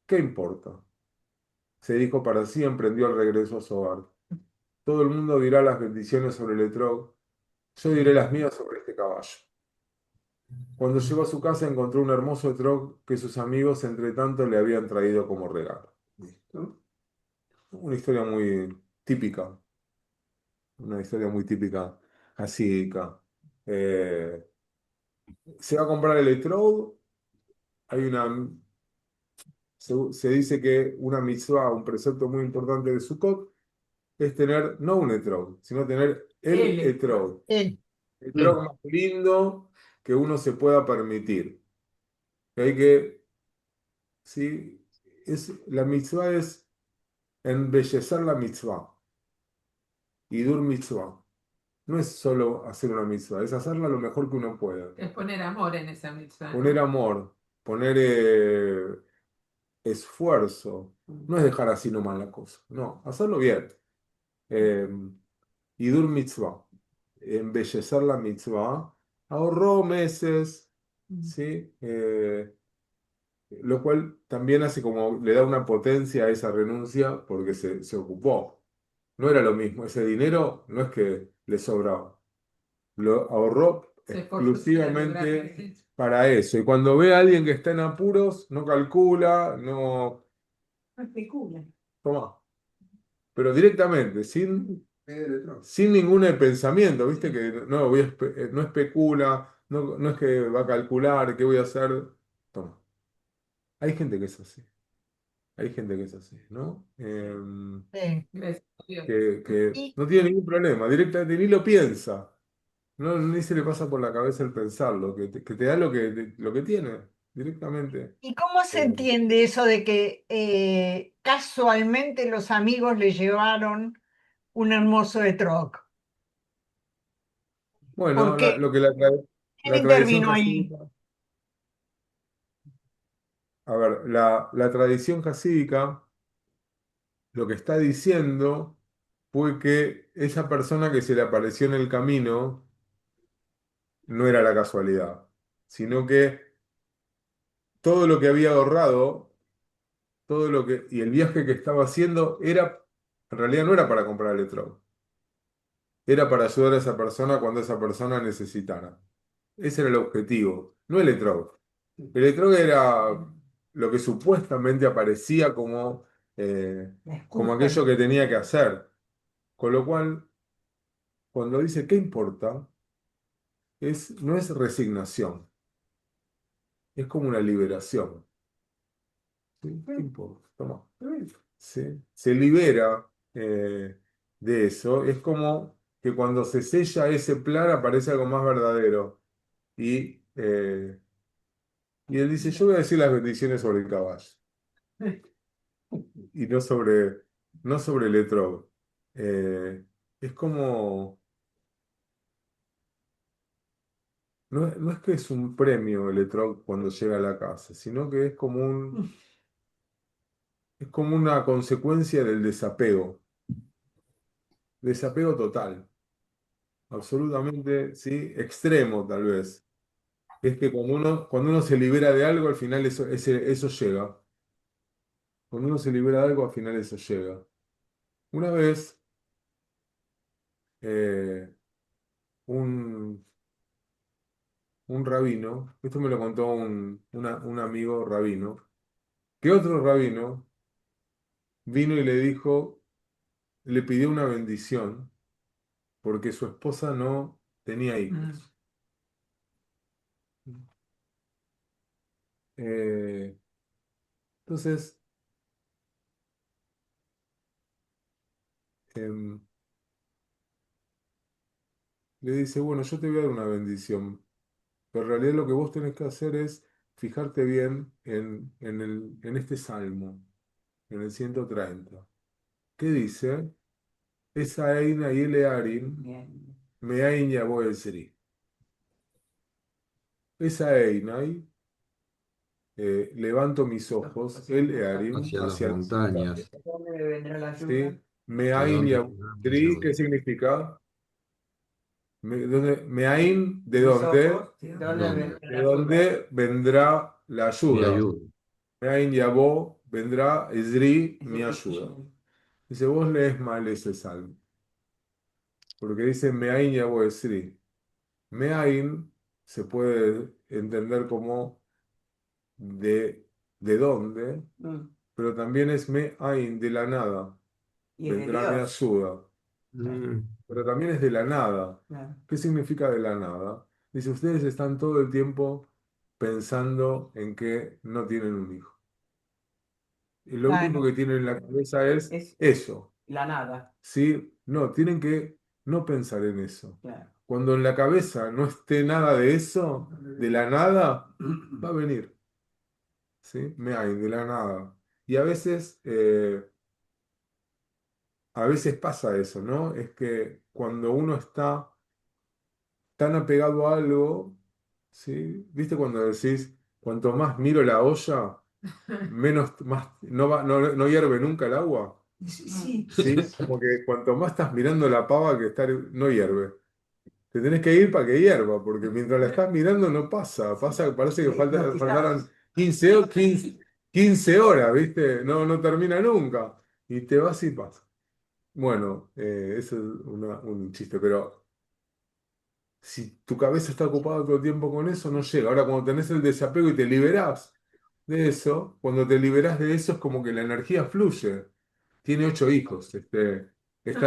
¿Qué importa? Se dijo para sí, emprendió el regreso a su hogar. Todo el mundo dirá las bendiciones sobre el etrog, yo diré las mías sobre este caballo. Cuando llegó a su casa encontró un hermoso etrog que sus amigos entre tanto le habían traído como regalo. ¿Listo? Una historia muy típica. Una historia muy típica, hasídica. Eh, Se va a comprar el etrog. Hay se dice que una mitzvah, un precepto muy importante de Sukkot, es tener no un etrog, sino tener el El etrog. El El etrog más lindo que uno se pueda permitir. Que hay que, ¿sí? La mitzvah es embellecer la mitzvah. Dur mitzvah. No es solo hacer una mitzvah, es hacerla lo mejor que uno pueda. Es poner amor en esa mitzvah, Poner ¿no? amor, poner esfuerzo. No es dejar así nomás la cosa, no, hacerlo bien. Eh, Dur mitzvah, embellecer la mitzvah, ahorró meses, ¿sí? Lo cual también hace como, le da una potencia a esa renuncia porque se ocupó. No era lo mismo, ese dinero no es que le sobraba, lo ahorró Se esforzó para lograr exclusivamente eso. para eso. Y cuando ve a alguien que está en apuros, no calcula, no No especula. toma, pero directamente, sin ningún pensamiento, ¿viste? Que no, no especula, no es que va a calcular qué voy a hacer. Toma. Hay gente que es así, hay gente que es así, ¿no? sí. Gracias a Dios. Que ¿Y, no tiene ningún problema, directamente ni lo piensa. No, ni se le pasa por la cabeza el pensarlo, que te da lo que tiene directamente. y cómo se Eh, entiende eso de que casualmente los amigos le llevaron un hermoso etrog? bueno, ¿Por qué? lo que ¿Quién la tradición intervino ahí? jasídica, a ver, la tradición jasídica lo que está diciendo fue que esa persona que se le apareció en el camino no era la casualidad, sino que todo lo que había ahorrado, y el viaje que estaba haciendo en realidad no era para comprar el etrog. Era para ayudar a esa persona cuando esa persona necesitara. Ese era el objetivo, no el etrog. El etrog era lo que supuestamente aparecía La como excusa. aquello que tenía que hacer. Con lo cual, cuando dice ¿qué importa? No es resignación, es como una liberación. ¿Sí? ¿Qué importa? Toma. ¿Sí? Se libera de eso. Es como que cuando se sella ese plan aparece algo más verdadero. Y Y él dice, yo voy a decir las bendiciones sobre el caballo y no sobre el etrog. Es como, no es que es un premio el etrog cuando llega a la casa, sino que es como una consecuencia del desapego total, absolutamente, ¿sí? Extremo tal vez. Es que cuando uno se libera de algo, al final eso llega. Cuando uno se libera de algo, al final eso llega. Una vez, eh, un, un rabino, esto me lo contó un amigo rabino, que otro rabino vino y le dijo, le pidió una bendición porque su esposa no tenía hijos. Eh, entonces, em, le dice, bueno, yo te voy a dar una bendición, pero en realidad lo que vos tenés que hacer es fijarte bien en este salmo, en el 130. ¿Qué dice? Esa Eina y Elearim, Bien. Meain Yabo Esri. Esa Einai, levanto mis ojos, el Earim, Hacia las hacia las montañas. montañas. ¿Dónde me vendrá la ayuda? ¿Sí? ¿De Meain dónde Yabo vendrá mi Esri, ¿qué ayuda? significa? Meain, ¿de Mis dónde? ojos, ¿de dónde ¿Dónde? vendrá ¿De la ayuda? dónde vendrá la Mi ayuda? ayuda. Meain Yabo, vendrá Esri, mi Es ayuda. Dice, vos lees mal ese salmo, porque dice Meain Yabo Esri. Meain se puede entender como de dónde, Mm. pero también es Meain, de la nada. Y es de Vendrá mi Dios. ayuda, Mm. pero también es de la nada. Claro. ¿Qué significa de la nada? Dice, ustedes están todo el tiempo pensando en que no tienen un hijo. Y lo único Claro. que tienen en la cabeza es Es eso, la nada. ¿sí? No, tienen que no pensar en eso. Claro. Cuando en la cabeza no esté nada de eso, de la nada, va a venir, ¿sí? Meain, de la nada. Y a veces pasa eso, ¿no? Es que cuando uno está tan apegado a algo, ¿sí? ¿Viste cuando decís, cuanto más miro la olla, más, no hierve nunca el agua? Sí, ¿Sí? Como que cuanto más estás mirando la pava no hierve. Te tenés que ir para que hierva, porque mientras la estás mirando no pasa. Parece que Lo que faltaran estabas. 15 horas, ¿viste? No termina nunca. Y te vas y pasa. Bueno, eso es un chiste, pero si tu cabeza está ocupada todo el tiempo con eso, no llega. Ahora, cuando tenés el desapego y te liberás de eso, cuando te liberás de eso es como que la energía fluye. Tiene 8 hijos, este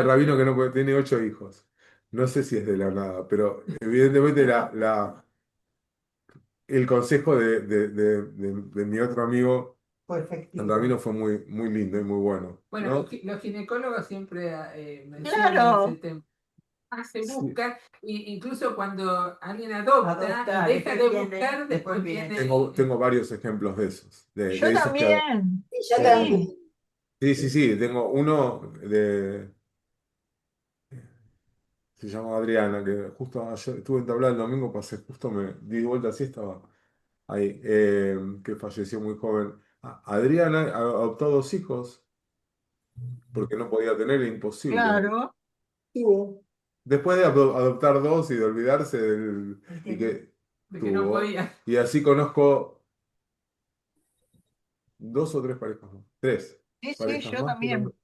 rabino que no tiene 8 hijos. No sé si es de la nada, pero evidentemente el consejo de mi otro amigo, Fue el efectivo. rabino, fue muy, muy lindo y muy bueno, Bueno, ¿no? los ginecólogos siempre mencionan Claro. ese tema. Se Sí. busca, incluso cuando alguien adopta Adopta, y deja de después viene, buscar, después después viene. viene. Tengo varios ejemplos de esos, Yo de esos también. Sí, yo de- también. sí, tengo uno se llama Adriana, que justo ayer estuve entablada el domingo, pasé, justo me di vuelta así, estaba ahí, que falleció muy joven. Adriana adoptó 2 hijos porque no podía tener, era imposible. Claro. Tuvo. Después de adoptar 2 y de olvidarse y que de que no tuvo. podía. Y así conozco 2 o 3 parejas más. Tres Sí, sí, parejas yo más, también. pero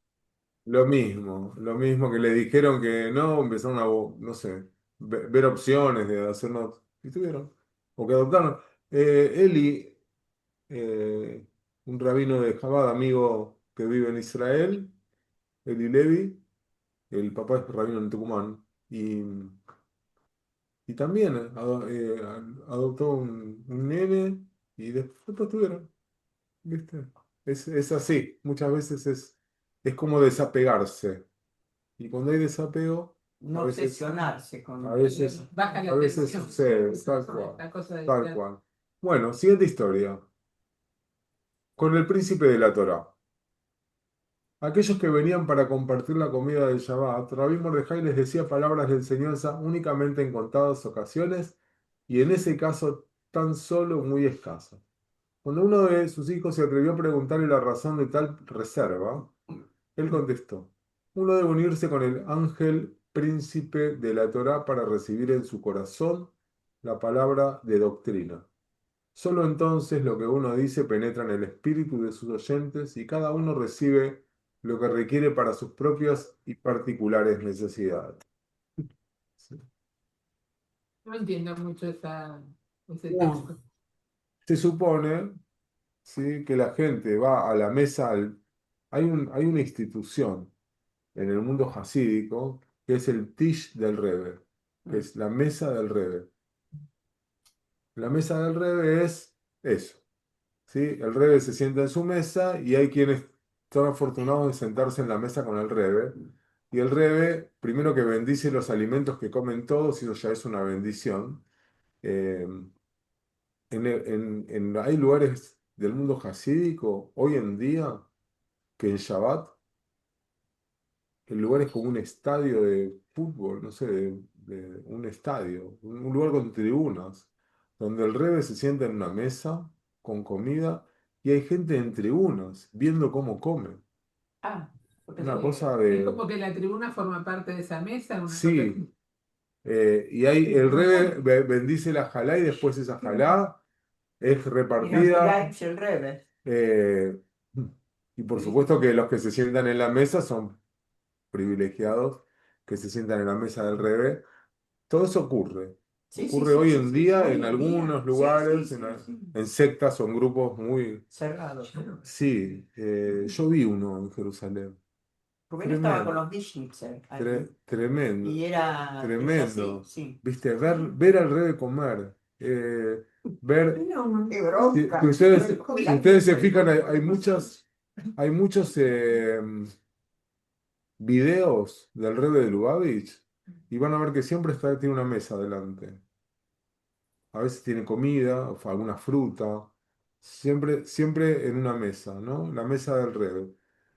lo mismo que le dijeron que no, empezaron a, no sé, ver opciones de hacernos, y tuvieron, o que adoptaron. Eli, eh, un rabino de Chabad, amigo que vive en Israel, Eli Levi, el papá es rabino en Tucumán, y también adoptó un nene y después tuvieron, ¿viste? Es así, muchas veces es como desapegarse. Y cuando hay desapego, No obsesionarse a con. veces, Baja la a veces tensión. sucede, tal cual, Esta cosa de tal cual. Bueno, siguiente historia. Con el príncipe de la Torá. Aquellos que venían para compartir la comida del Shabbat, Rabí Mordejai les decía palabras de enseñanza únicamente en contadas ocasiones y en ese caso tan solo muy escasas. Cuando uno de sus hijos se atrevió a preguntarle la razón de tal reserva, él contestó: uno debe unirse con el ángel príncipe de la Torá para recibir en su corazón la palabra de doctrina. Solo entonces lo que uno dice penetra en el espíritu de sus oyentes y cada uno recibe lo que requiere para sus propias y particulares necesidades. Sí. No entiendo mucho ese No. texto. Se supone, ¿sí?, que la gente va a la mesa. Hay una institución en el mundo hasídico que es el Tish del Rebbe, que es la mesa del Rebbe. La mesa del Rebbe es eso. ¿Sí? El Rebbe se sienta en su mesa y hay quienes son afortunados de sentarse en la mesa con el Rebbe. Y el Rebbe, primero que bendice los alimentos que comen todos, y eso ya es una bendición. Eh, hay lugares del mundo hasídico hoy en día que en Shabbat, el lugar es como un estadio de fútbol, no sé, de un estadio, un lugar con tribunas, donde el Rebbe se sienta en una mesa con comida y hay gente en tribunas viendo cómo come. Ah, porque Una eso- cosa Es de... como que la tribuna forma parte de esa mesa, una cosa Sí, así. y el Rebbe bendice la jalá y después esa jalá es es repartida. el Rebbe. eh, y por supuesto que los que se sientan en la mesa son privilegiados, que se sientan en la mesa del Rebbe. Todo eso ocurre. Sí, sí, Ocurre sí, hoy sí, en sí, día hoy en en día. algunos Sí, lugares, sí, sí, sí. en sectas o en grupos muy... Cerrado. Sí, yo vi uno en Jerusalén. Rubén estaba con Tremendo, los Bischnitzer allí. tremendo, Y es así, tremendo. sí. Viste, ver al Rebbe comer, ver... No, Qué Si, bronca. si ustedes, Pero si jubilado. ustedes se fijan, hay muchos videos del Rebbe de Lubavitch y van a ver que siempre tiene una mesa delante. A veces tiene comida, o alguna fruta, siempre en una mesa, ¿no? La mesa del Rebbe.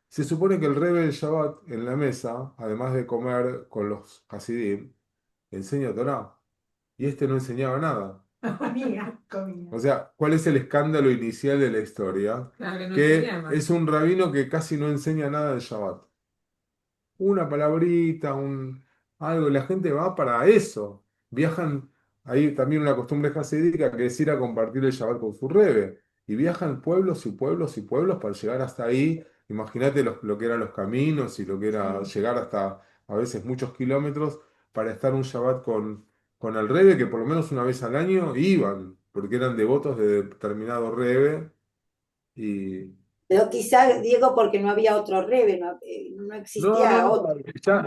Se supone que el Rebbe del Shabbat en la mesa, además de comer con los Hasidim, enseña Torá. Y este no enseñaba nada. comía. O sea, ¿cuál es el escándalo inicial de la historia? Claro que no Que enseñaba. es un rabino que casi no enseña nada del Shabbat. Una palabrita, algo, la gente va para eso. Viajan, hay también una costumbre jasídica que es ir a compartir el Shabbat con su Rebbe. Y viajan pueblos y pueblos y pueblos para llegar hasta ahí. Imagínate lo que eran los caminos y lo que era Sí. llegar hasta a veces muchos kilómetros para estar un Shabbat con el Rebbe, que por lo menos una vez al año iban, porque eran devotos de determinado Rebbe. Y, Pero quizá, Diego, porque no había otro Rebe, no no, no, existía no. otro.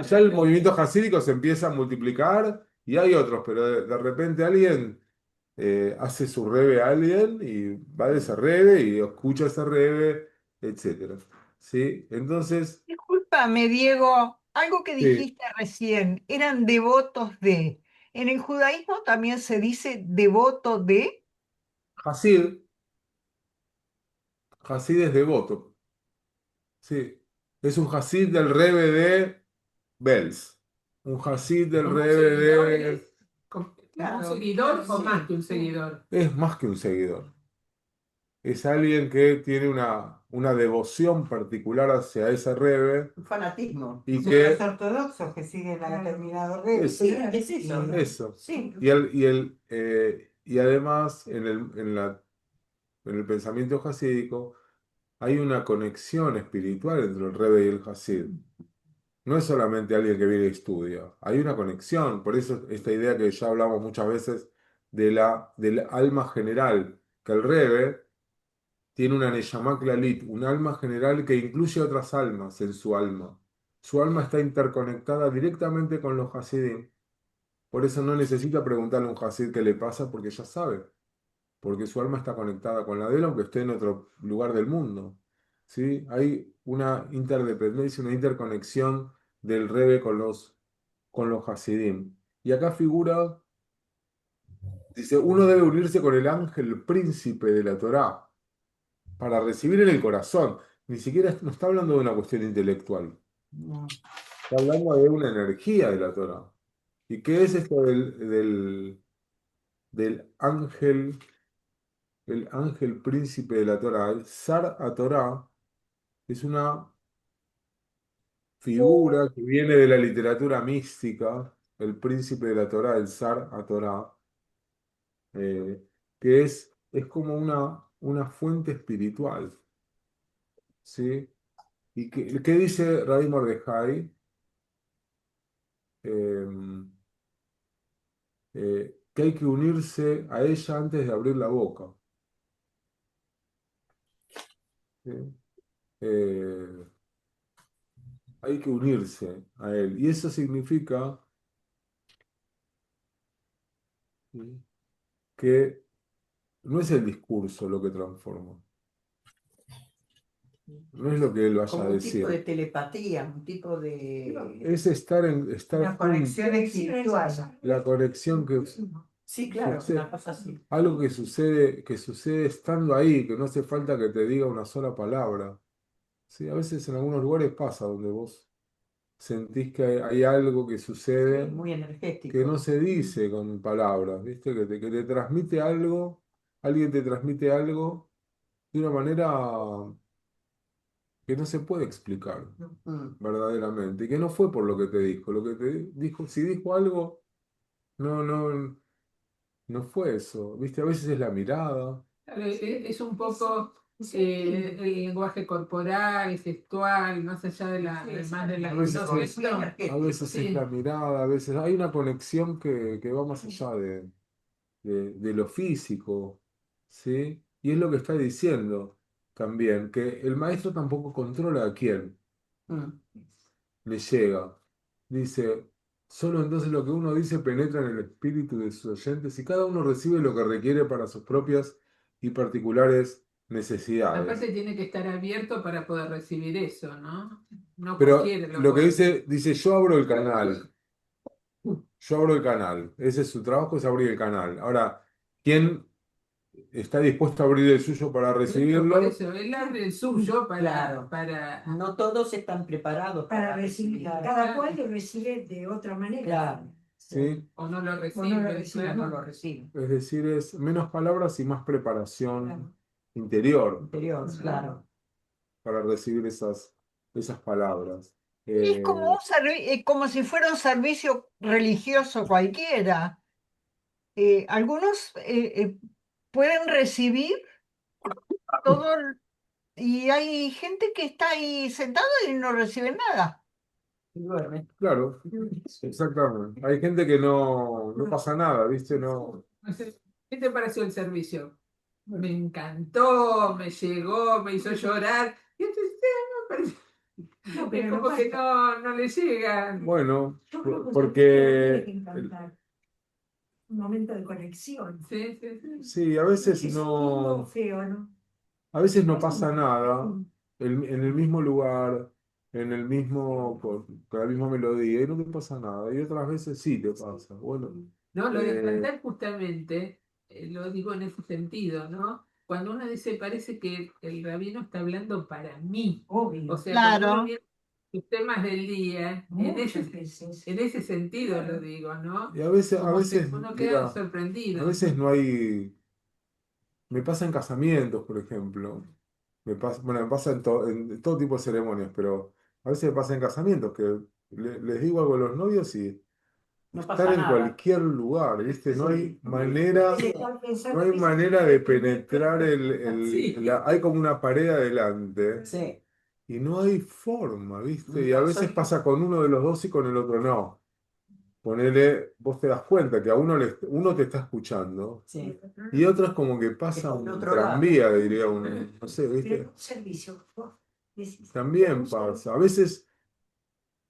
Ya el movimiento jasídico se empieza a multiplicar y hay otros, pero de repente alguien hace su rebe a alguien y va de ese rebe y escucha ese rebe, etcétera. ¿Sí? Entonces, Discúlpame, Diego, algo que sí, dijiste recién, eran devotos de. ¿En el judaísmo también se dice devoto de? Hasid, Hasid es devoto. Sí. Es un Hasid del rebe de Belz. Un Hasid del Como un rebe seguidor de... como un Claro, seguidor o sí, más que un sí. seguidor. Es más que un seguidor. Es alguien que tiene una devoción particular hacia ese rebe Un fanatismo. y Como los que ortodoxos que siguen a determinado Rebe. es, Sí, es eso. eso. Sí. Y además en el pensamiento hasídico hay una conexión espiritual entre el rebe y el hasid. No es solamente alguien que viene y estudia, hay una conexión. Por eso esta idea que ya hablamos muchas veces del alma general, que el rebe tiene una Neyamá Klalit, un alma general que incluye otras almas en su alma. Su alma está interconectada directamente con los Hasidim. Por eso no necesita preguntarle a un Hasid qué le pasa porque ya sabe. Porque su alma está conectada con la de él, aunque esté en otro lugar del mundo. ¿Sí? Hay una interdependencia, una interconexión del Rebbe con los Hasidim. Y acá figura Dice, uno debe unirse con el ángel príncipe de la Torá para recibir en el corazón. Ni siquiera no está hablando de una cuestión intelectual. No. Está hablando de una energía de la Torá. ¿Y qué es esto del ángel, el ángel príncipe de la Torá? El Sar HaTorá es una figura que viene de la literatura mística, el príncipe de la Torá, el Sar HaTorá, eh, que es como una fuente espiritual, ¿sí? ¿Y qué dice Rabbi Mordejai? Eh, que hay que unirse a ella antes de abrir la boca, ¿sí? Eh, hay que unirse a él. Y eso significa, ¿sí?, que no es el discurso lo que transforma, no es lo que él vaya Como a un tipo de decir, telepatía, un tipo de... es estar Una juntos, conexión espiritual. la conexión que Sí, claro, sucede, una cosa así. algo que sucede estando ahí, que no hace falta que te diga una sola palabra. Sí, a veces en algunos lugares pasa donde vos sentís que hay algo que sucede Muy que no energético. se dice con palabras, ¿viste? Que te transmite algo, alguien te transmite algo de una manera que no se puede explicar Mm. verdaderamente, y que no fue por lo que te dijo, lo que te dijo, si dijo algo, no, no, no fue eso, ¿viste? A veces es la mirada, Claro, es un poco el lenguaje corporal, gestual, más allá de más de a la veces no es, gesto. a veces es la Sí, mirada, a veces hay una conexión que va más allá de lo físico, ¿sí? Y es lo que está diciendo también, que el maestro tampoco controla a quién Mm. le llega. Dice, solo entonces lo que uno dice penetra en el espíritu de sus oyentes y cada uno recibe lo que requiere para sus propias y particulares necesidades. aparte tiene que estar abierto para poder recibir eso, ¿no? No Pero cualquiera lo lo que puede. dice, yo abro el canal, yo abro el canal. Ese es su trabajo, es abrir el canal. Ahora, ¿quién está dispuesto a abrir el suyo para Pero por recibirlo? eso, él abre el suyo Claro. para No todos están preparados Para para recibir. recibir. Cada cual lo recibe de otra manera. Claro. ¿Sí? o no lo O no lo recibe, recibe, No claro. lo reciben. Es decir, es menos palabras y más preparación Claro. interior Interior, claro. para recibir esas palabras. Es como como si fuera un servicio religioso cualquiera. Algunos pueden recibir todo y hay gente que está ahí sentada y no recibe nada. Y duermen. Claro, exactamente. Hay gente que no pasa nada, ¿viste? No. No sé, ¿qué te pareció el servicio? Me encantó, me llegó, me hizo llorar. Y entonces, me parece- No, es pero no como que pasa. no le llega. Bueno, Yo creo que tiene porque que encantar. Un momento de conexión. Sí, sí, sí. sí, a veces Es lindo o no, feo, ¿no? a veces no Es pasa lindo. nada en el mismo lugar, en el mismo, con la misma melodía, y no te pasa nada. Y otras veces sí te pasa. Bueno, No, lo de eh, cantar justamente, lo digo en ese sentido, ¿no? Cuando uno dice, parece que el rabino está hablando para mí. Obvio. O sea, cuando uno Claro. viene sus temas del día, Muchas veces. en ese sentido lo Claro. digo, ¿no? y a Como que veces, uno queda mira, a sorprendido. veces no hay. Me pasa en casamientos, por ejemplo. Bueno, me pasa en todo tipo de ceremonias, pero a veces me pasa en casamientos que les digo algo a los novios y No estar pasa en nada. cualquier lugar, ¿viste? No hay Sí. manera, Están no pensando hay que manera de penetrar Sí. hay como una pared adelante Sí. y no hay forma, ¿viste? Y a No, veces pasa con uno de los dos y con el otro no. Ponele, vos te das cuenta que a uno te está escuchando sí. y otro es como que pasa Está en un otro lado. tranvía, diría uno. No sé, pero ¿viste? un servicio. Vos decís, También un servicio. pasa. A veces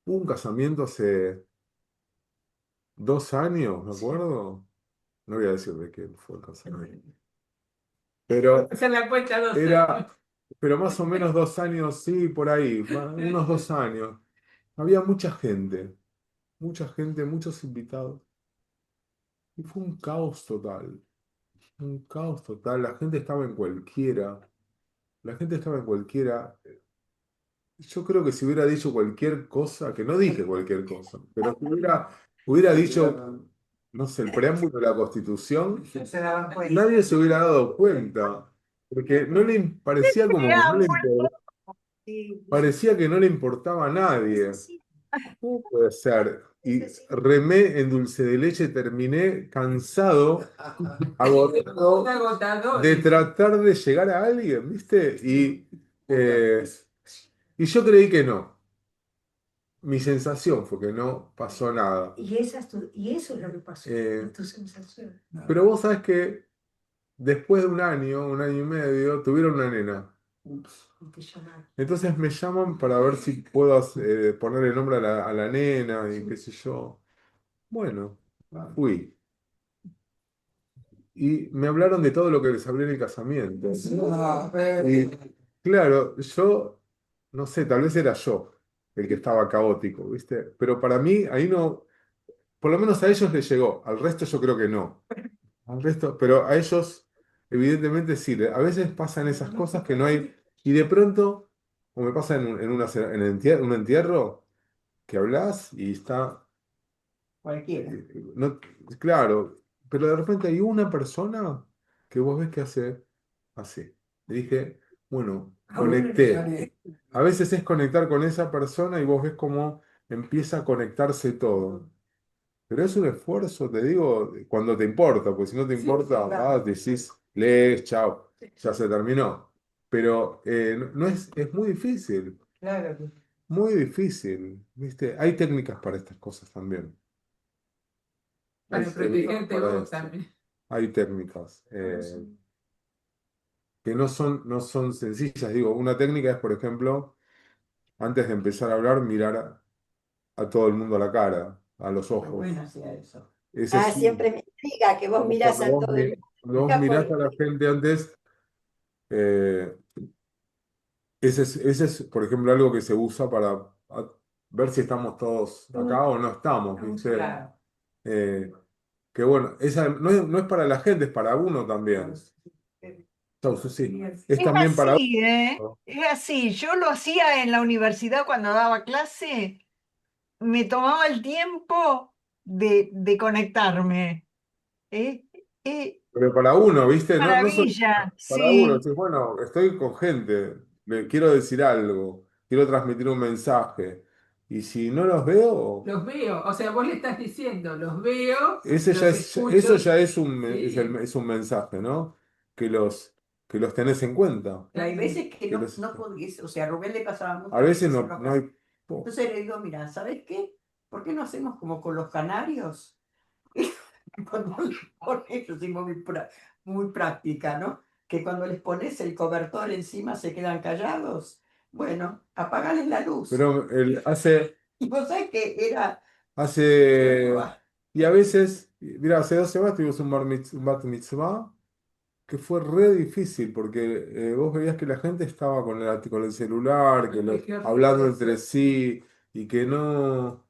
hubo un casamiento hace 2 años, me acuerdo. No voy a decir de quién fue el casamiento. Pero Hacer la cuenta 2 años. pero más o menos 2 años, sí, por ahí, unos 2 años. Había mucha gente, muchos invitados. Y fue un caos total. Un caos total. La gente estaba en cualquiera. La gente estaba en cualquiera. Yo creo que si hubiera dicho cualquier cosa, que no dije cualquier cosa, pero si hubiera dicho, no sé, el preámbulo de la Constitución, Se daban cuenta. nadie se hubiera dado cuenta. Porque no le parecía como que no le parecía que no le importaba a nadie. ¿Cómo puede ser? Y remé en dulce de leche, terminé cansado, agotado Un agotador. de tratar de llegar a alguien, ¿viste? Y yo creí que no. Mi sensación fue que no pasó nada. Y eso es lo que pasó, Eh, tu sensación. pero vos sabés que después de un año y medio, tuvieron una nena. Y te llamaron. Entonces me llaman para ver si puedo ponerle nombre a la nena y qué sé yo. Bueno, fui. Y me hablaron de todo lo que les hablé en el casamiento. Y claro, yo, no sé, tal vez era yo el que estaba caótico, ¿viste? Pero para mí, ahí no, por lo menos a ellos les llegó, al resto yo creo que no. Al resto, pero a ellos, evidentemente sí, a veces pasan esas cosas que no hay, y de pronto, como me pasa un entierro, que hablas y está, Cualquiera. no, claro, pero de repente hay una persona que vos ves que hace así. Y dije, bueno, conecté. A veces es conectar con esa persona y vos ves cómo empieza a conectarse todo. Pero es un esfuerzo, te digo, cuando te importa, porque si no te importa, claro. decís, lees, chao, ya se terminó. Pero no es muy difícil, Claro que muy difícil, ¿viste? Hay técnicas para estas cosas también. Hay Para técnicas protegerte para vos esto. también. Hay técnicas que no son sencillas. Digo, una técnica es, por ejemplo, antes de empezar a hablar, mirar a todo el mundo a la cara, a los qué ojos. bueno hacía eso. Ese es Siempre me intriga que vos mirás a todo el cuando vos mundo. mirás a la gente antes, eh, ese es, por ejemplo, algo que se usa para ver si estamos todos acá o no estamos, ¿viste? Claro. Eh, que bueno, esa no es para la gente, es para uno también. Chau, Susi. Es Es también para así, ¿eh? uno. Es así. Yo lo hacía en la universidad cuando daba clase. Me tomaba el tiempo de conectarme. ¿Eh? Pero para uno, ¿viste? No solo Maravilla, para uno. sí. Decís, bueno, estoy con gente, le quiero decir algo, quiero transmitir un mensaje. Y si no los veo, Los veo, o sea, vos le estás diciendo, los veo, eso los eso escucho. ya es un, Sí. es un mensaje, ¿no? Que los tenés en cuenta. Pero hay veces que Que no, los- no podés, o sea, a Rubén le pasaba mucho a que veces se no, no enoja. hay. Entonces le digo, mira, ¿sabes qué? ¿Por qué no hacemos como con los canarios? Cuando les pones, yo soy muy práctica, ¿no? Que cuando les pones el cobertor encima se quedan callados. Bueno, apagales la luz. Pero Y vos sabés que era... hace, Ah, y a veces, mira, hace 2 semanas tuvimos un bat mitzvah que fue re difícil porque vos veías que la gente estaba con el celular, Ay, qué horrible hablando eso. entre sí y que no.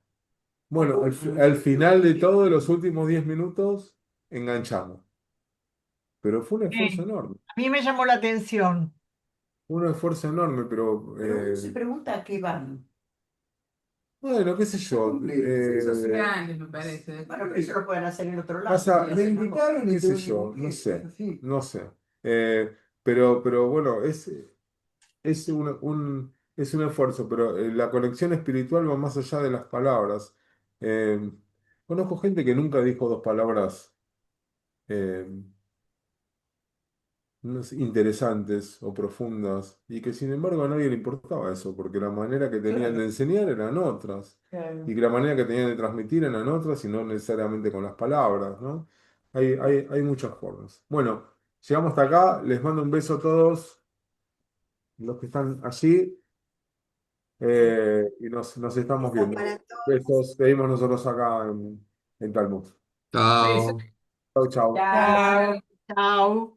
Bueno, al final de todo, los últimos 10 minutos, enganchamos. Pero fue un esfuerzo enorme. A mí me llamó la atención. Fue un esfuerzo enorme, pero pero uno se pregunta a qué van. bueno, qué sé yo. Sociales, me parece. Bueno, pero eso lo pueden hacer en otro lado. Pasa, Me invitaron y qué sé tuve yo, que no sé, así. no sé. Pero bueno, es un esfuerzo, pero la conexión espiritual va más allá de las palabras. Eh, Conozco gente que nunca dijo 2 palabras eh, no sé, interesantes o profundas y que sin embargo a nadie le importaba eso, porque la manera que tenían de Claro, enseñar eran otras claro. y que la manera que tenían de transmitir eran otras y no necesariamente con las palabras, ¿no? Hay muchas formas. Bueno, llegamos hasta acá, les mando un beso a todos los que están allí. Y nos estamos Besos viendo. para todos. Besos, seguimos nosotros acá en Talmud. Besos. Chao. Chau, chau. Chao. Chao. Chao.